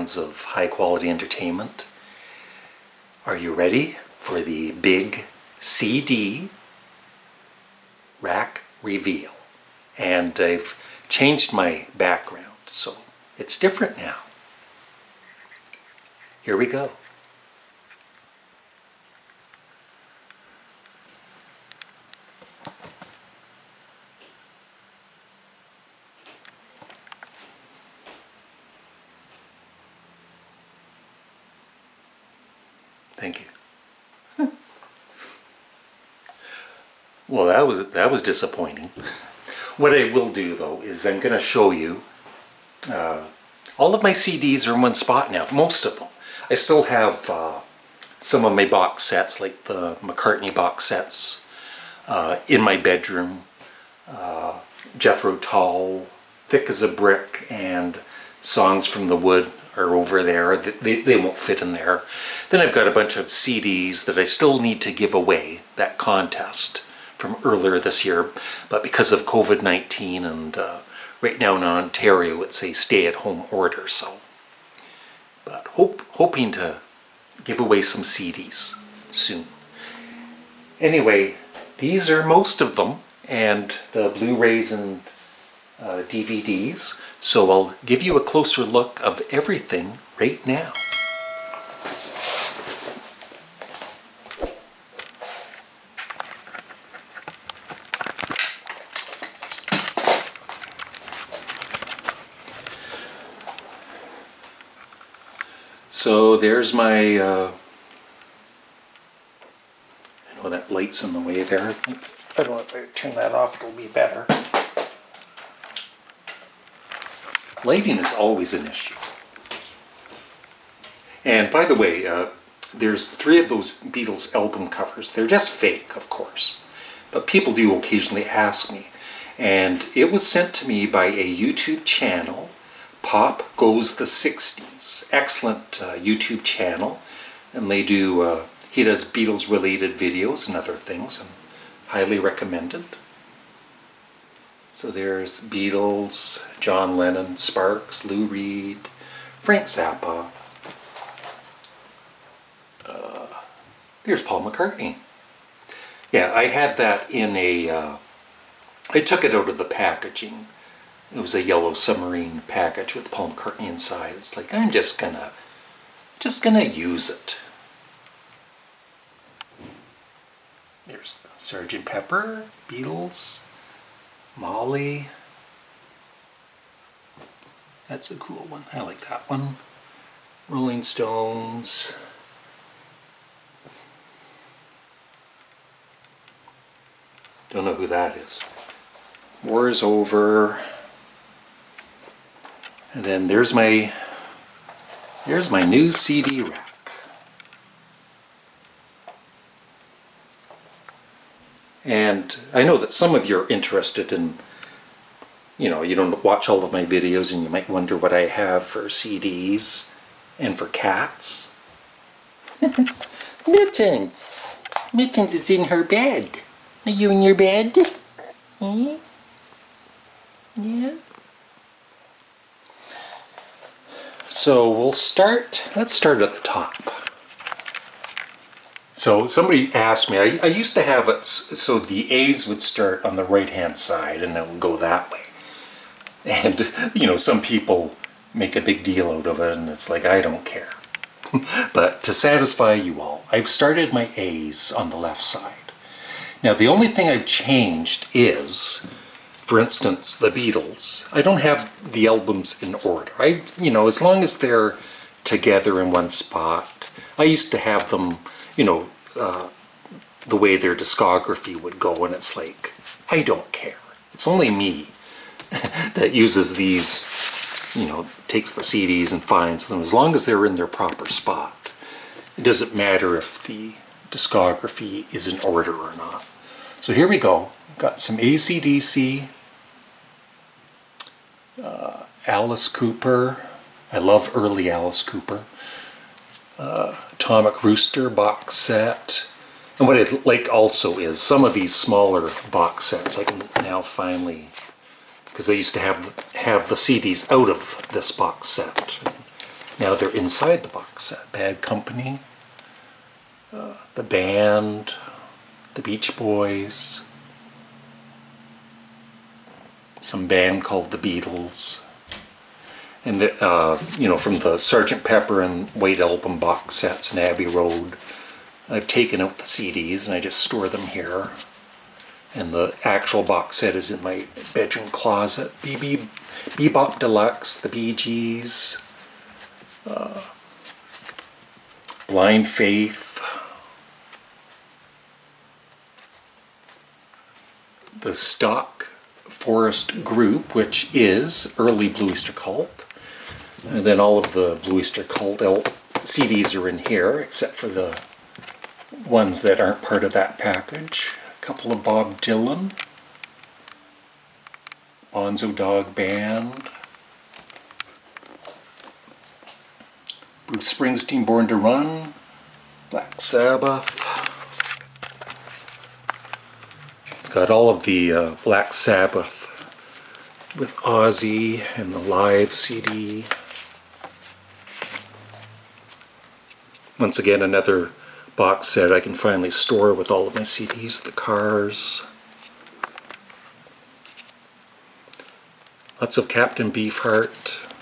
fans of high quality entertainment. Are you ready for the big CD rack reveal? And I've changed my background, so it's different now. Here we go. Thank you. Well, that was disappointing. What I will do though is I'm going to show you all of my CDs are in one spot now. Most of them. I still have some of my box sets, like the McCartney box sets, in my bedroom. Jethro Tull, Thick as a Brick, and Songs from the Wood are over there. They won't fit in there. Then I've got a bunch of CDs that I still need to give away, that contest from earlier this year, but because of COVID-19 and right now in Ontario it's a stay-at-home order, so. But hoping to give away some CDs soon. Anyway, these are most of them, and the Blu-rays and DVDs, so I'll give you a closer look of everything right now. So there's my, I know that light's in the way there. I don't know if I turn that off, it'll be better. Lighting is always an issue. And by the way, there's 3 of those Beatles album covers. They're just fake, of course. But people do occasionally ask me. And it was sent to me by a YouTube channel, Pop Goes the 60s. Excellent YouTube channel. And they do, he does Beatles related videos and other things, and highly recommended. So there's Beatles, John Lennon, Sparks, Lou Reed, Frank Zappa. There's Paul McCartney. Yeah, I had that in a, I took it out of the packaging. It was a yellow submarine package with Paul McCartney inside. It's like, I'm just gonna use it. There's Sgt. Pepper, Beatles, Molly. That's a cool one. I like that one. Rolling Stones. Don't know who that is. War is Over. And then there's my new CD rack. And I know that some of you are interested in, you know, you don't watch all of my videos and you might wonder what I have for CDs and for cats. Mittens! Mittens is in her bed. Are you in your bed? Eh? Yeah? So let's start at the top. So somebody asked me, I used to have it so the A's would start on the right hand side and it would go that way. And, you know, some people make a big deal out of it and it's like, I don't care. But to satisfy you all, I've started my A's on the left side. Now the only thing I've changed is, for instance, the Beatles. I don't have the albums in order. You know, as long as they're together in one spot, I used to have them, you know, the way their discography would go, and it's like, I don't care. It's only me that uses these, you know, takes the CDs and finds them. As long as they're in their proper spot, it doesn't matter if the discography is in order or not. So here we go. Got some AC/DC, Alice Cooper. I love early Alice Cooper. Atomic Rooster box set. And what I like also is some of these smaller box sets I can now finally, because I used to have the CDs out of this box set. Now they're inside the box set. Bad Company, the band, the Beach Boys, some band called the Beatles, and from the Sgt. Pepper and White Album box sets and Abbey Road. I've taken out the CDs and I just store them here. And the actual box set is in my bedroom closet. Bebop Deluxe, the Bee Gees, Blind Faith, the stock Forest group, which is early Blue Oyster Cult. And then all of the Blue Oyster Cult CDs are in here, except for the ones that aren't part of that package. A couple of Bob Dylan, Bonzo Dog Band, Bruce Springsteen, Born to Run, Black Sabbath. Got all of the Black Sabbath with Ozzy and the live CD. Once again, another box set I can finally store with all of my CDs. The Cars. Lots of Captain Beefheart.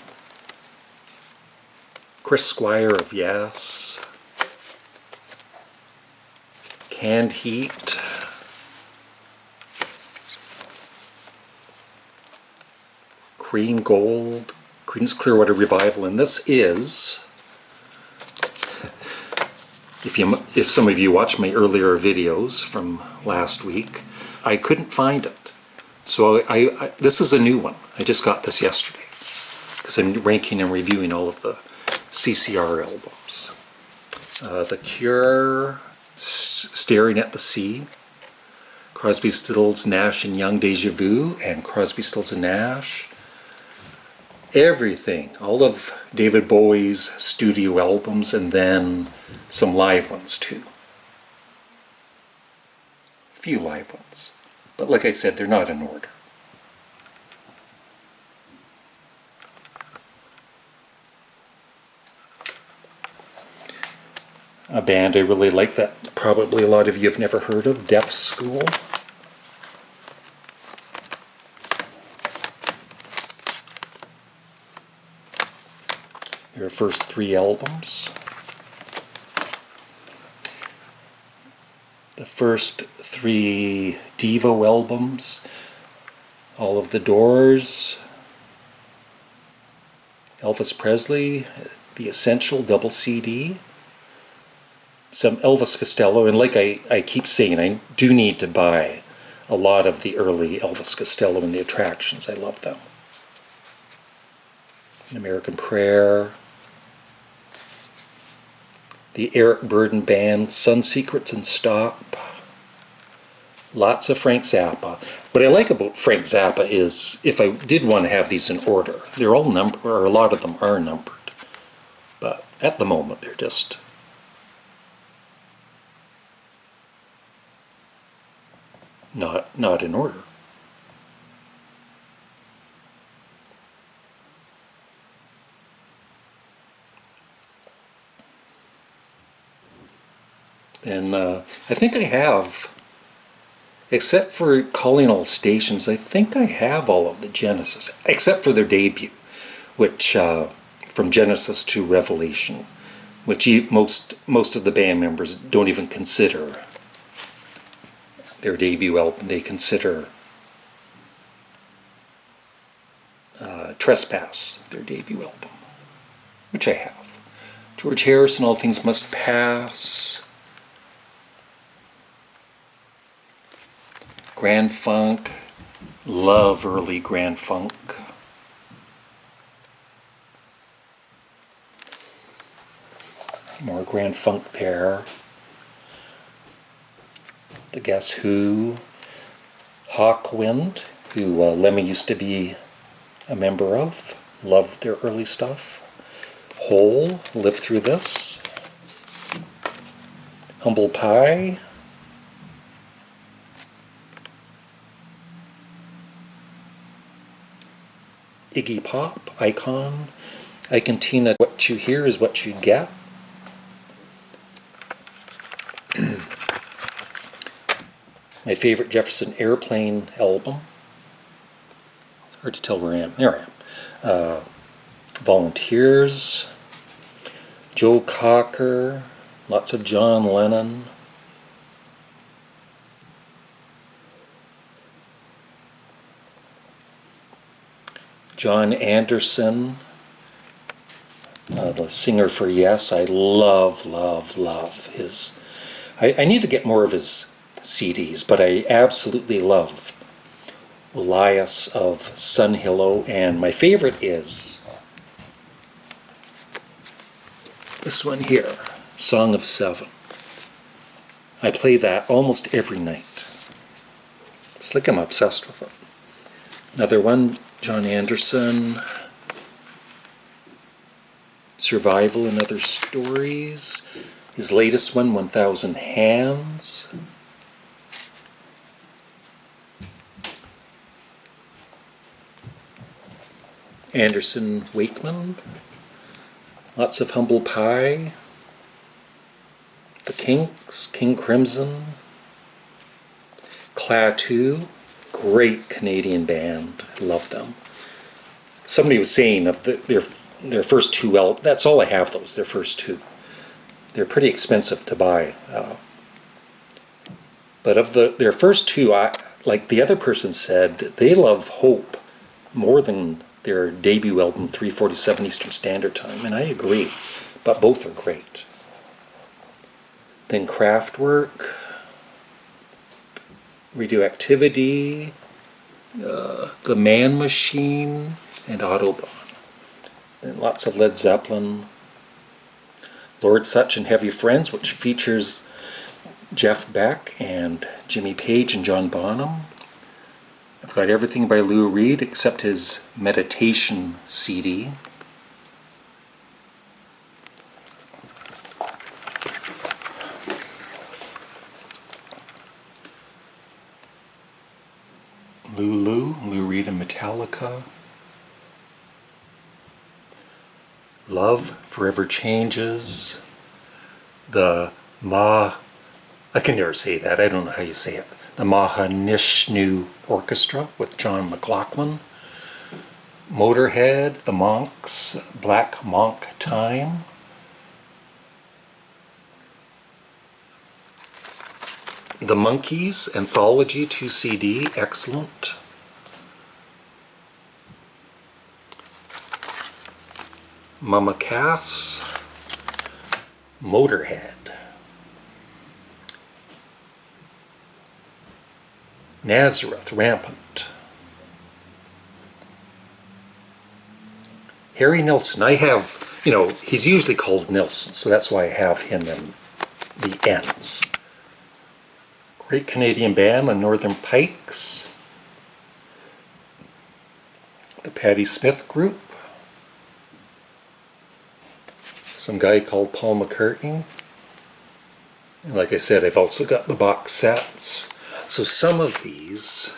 Chris Squire of Yes. Canned Heat. Cream Gold. Creedence Clearwater Revival. And this is, if some of you watched my earlier videos from last week, I couldn't find it. So this is a new one. I just got this yesterday because I'm ranking and reviewing all of the CCR albums. The Cure, Staring at the Sea, Crosby, Stills, Nash and Young, Deja Vu, and Crosby, Stills and Nash. Everything, all of David Bowie's studio albums, and then some live ones too. A few live ones. But like I said, they're not in order. A band I really like that probably a lot of you have never heard of, Deaf School. Their first 3 albums. The first 3 Devo albums. All of the Doors. Elvis Presley, The Essential double CD. Some Elvis Costello, and like I keep saying, I do need to buy a lot of the early Elvis Costello and the Attractions. I love them. An American Prayer. The Eric Burdon Band, Sun Secrets and Stop. Lots of Frank Zappa. What I like about Frank Zappa is, if I did want to have these in order, they're all numbered, or a lot of them are numbered. But at the moment, they're just not in order. And I think I have, except for Calling All Stations, I think I have all of the Genesis, except for their debut, which from Genesis to Revelation, which most of the band members don't even consider their debut album. They consider Trespass their debut album, which I have. George Harrison, All Things Must Pass. Grand Funk, love early Grand Funk. More Grand Funk there. The Guess Who, Hawkwind, who Lemmy used to be a member of, loved their early stuff. Hole, Live Through This. Humble Pie. Iggy Pop, Icon. I can Tina, what you hear is what you get. My favorite Jefferson Airplane album. Hard to tell where I am. There I am. Volunteers. Joe Cocker. Lots of John Lennon. John Anderson. The singer for Yes. I love his. I need to get more of his CDs, but I absolutely love Elias of Sunhillow, and my favorite is this one here, Song of Seven. I play that almost every night. It's like I'm obsessed with it. Another one, John Anderson, Survival and Other Stories. His latest one, 1,000 Hands. Anderson Wakeman. Lots of Humble Pie. The Kinks, King Crimson. Klaatu, great Canadian band. I love them. Somebody was saying of their first two, that's all I have those, their first two. They're pretty expensive to buy. But of their first two, like the other person said, they love Hope more than their debut album, 3:47 Eastern Standard Time, and I agree, but both are great. Then Kraftwerk, Radioactivity, The Man Machine, and Autobahn. And lots of Led Zeppelin. Lord Sutch and Heavy Friends, which features Jeff Beck and Jimmy Page and John Bonham. I've got everything by Lou Reed except his Meditation CD. Lou Reed and Metallica. Love Forever Changes. I can never say that, I don't know how you say it. The Mahanishnu Orchestra with John McLaughlin. Motorhead, The Monks, Black Monk Time. The Monkees, Anthology 2 CD, excellent. Mama Cass, Motorhead. Nazareth, Rampant. Harry Nilsson, I have, he's usually called Nilsson, so that's why I have him in the ends. Great Canadian band, the Northern Pikes. The Patti Smith Group. Some guy called Paul McCartney. And like I said, I've also got the box sets. So some of these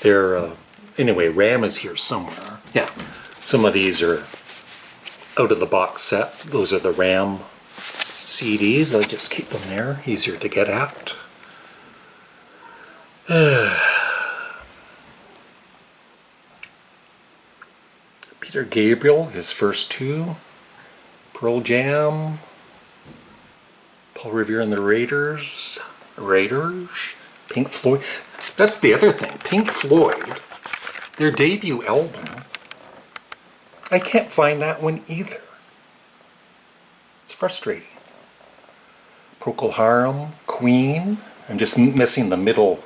they're anyway, Ram is here somewhere. Yeah, some of these are out of the box set. Those are the Ram CDs. I'll just keep them there, easier to get at. Peter Gabriel, his first two. Pearl Jam, Paul Revere and the Raiders, Pink Floyd. That's the other thing, Pink Floyd, their debut album, I can't find that one either. It's frustrating. Procol Harum, Queen, I'm just missing the middle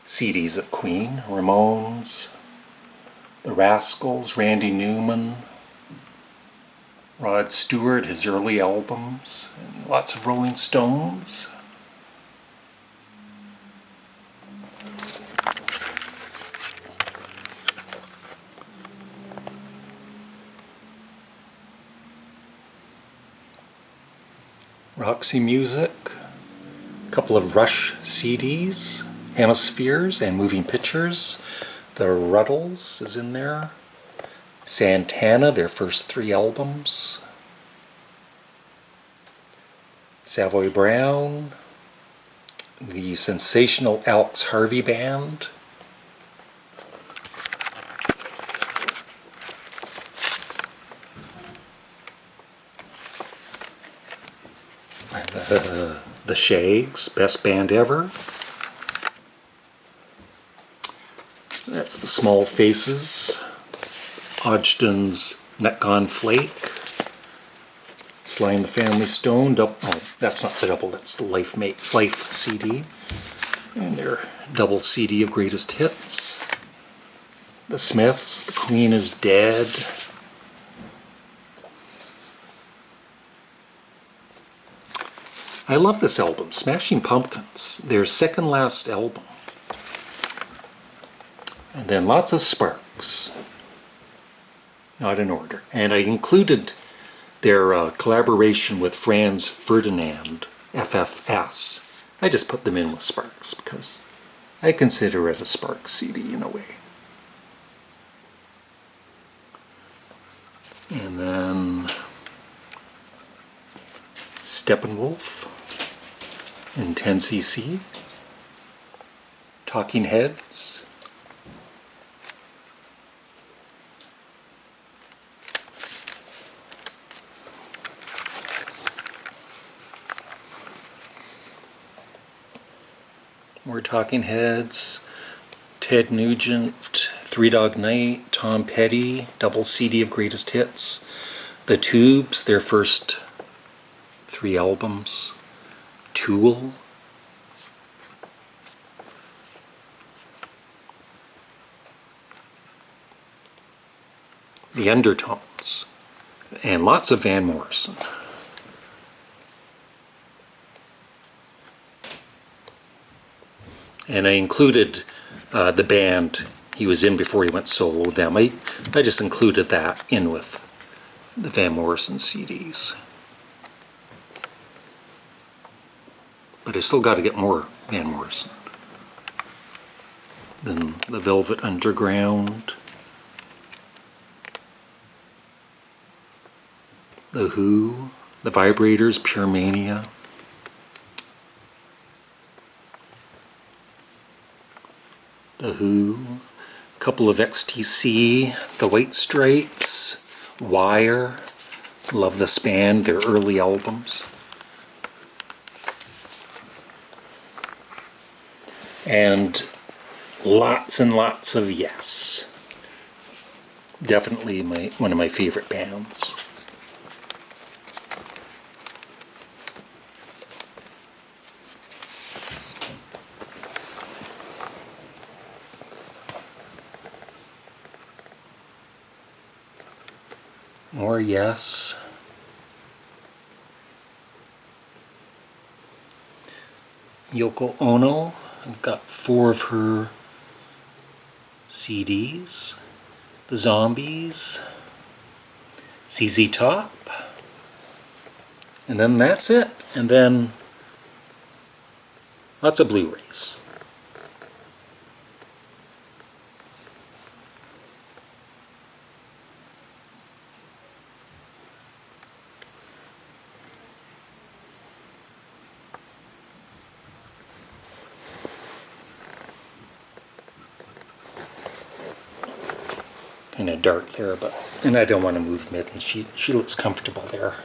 CDs of Queen, Ramones, The Rascals, Randy Newman, Rod Stewart, his early albums, and lots of Rolling Stones. Roxy Music, a couple of Rush CDs, Hemispheres and Moving Pictures. The Ruddles is in there. Santana, their first 3 albums. Savoy Brown. The sensational Alex Harvey Band. The Shags, best band ever. That's the Small Faces. Hodgdon's Nut Gone Flake. Sly and the Family Stone. Oh, that's not the double, that's the Life CD. And their double CD of greatest hits. The Smiths, The Queen is Dead. I love this album, Smashing Pumpkins, their second last album. And then lots of Sparks, not in order. And I included their collaboration with Franz Ferdinand, FFS. I just put them in with Sparks because I consider it a Sparks CD in a way. And then Steppenwolf in 10cc, Talking Heads, more Talking Heads, Ted Nugent, Three Dog Night, Tom Petty, double CD of greatest hits, The Tubes, their first 3 albums, Tool, The Undertones, and lots of Van Morrison. And I included the band he was in before he went solo, them. I just included that in with the Van Morrison CDs. But I still got to get more Van Morrison. Then the Velvet Underground, The Who, The Vibrators, Pure Mania, The Who, a couple of XTC, The White Stripes, Wire, love this band, their early albums. And lots of Yes. Definitely one of my favorite bands. More Yes. Yoko Ono. I've got 4 of her CDs. The Zombies. ZZ Top. And then that's it. And then lots of Blu-rays. Kind of dark there, and I don't want to move Mitten. She looks comfortable there.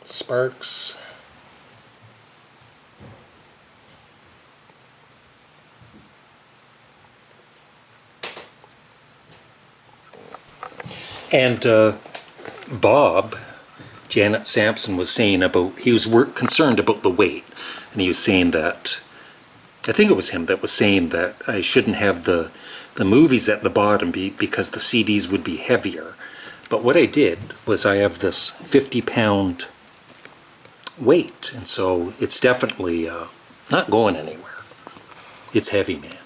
Sparks. And Bob, Janet Sampson, was saying about, he was concerned about the weight, and he was saying that, I think it was him that was saying that I shouldn't have the movies at the bottom because the CDs would be heavier. But what I did was I have this 50-pound weight, and so it's definitely not going anywhere. It's heavy, man.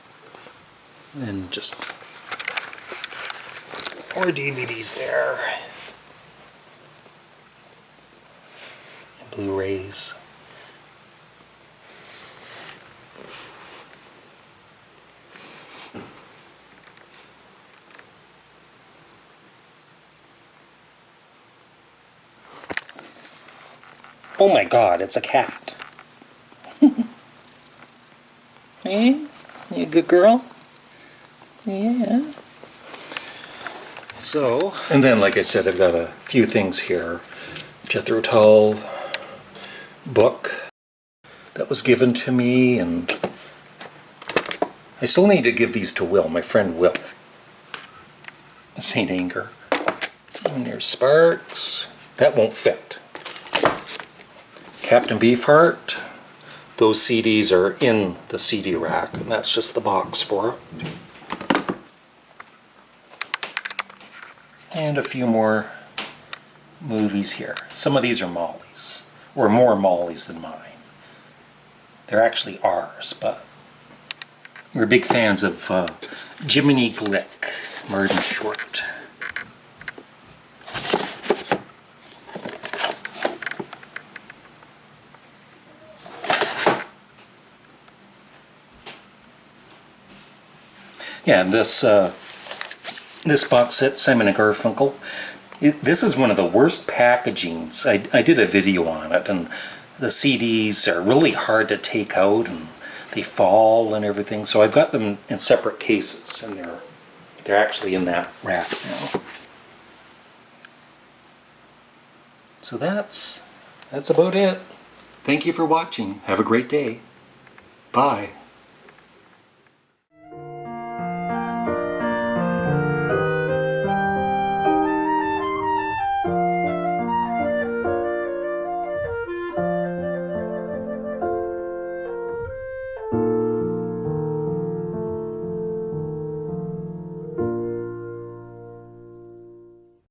And just more DVDs there. And Blu-rays. Oh my God, it's a cat. Hey, you a good girl? Yeah. So, and then like I said, I've got a few things here. Jethro Tull book that was given to me, and I still need to give these to Will, my friend Will. St. Anger. And there's Sparks. That won't fit. Captain Beefheart. Those CDs are in the CD rack, and that's just the box for it. And a few more movies here. Some of these are Molly's, or more Molly's than mine. They're actually ours, but we're big fans of Jiminy Glick, Martin Short. Yeah, and this box set, Simon & Garfunkel, this is one of the worst packagings. I did a video on it, and the CDs are really hard to take out, and they fall and everything. So I've got them in separate cases, and they're actually in that rack now. So that's about it. Thank you for watching. Have a great day. Bye.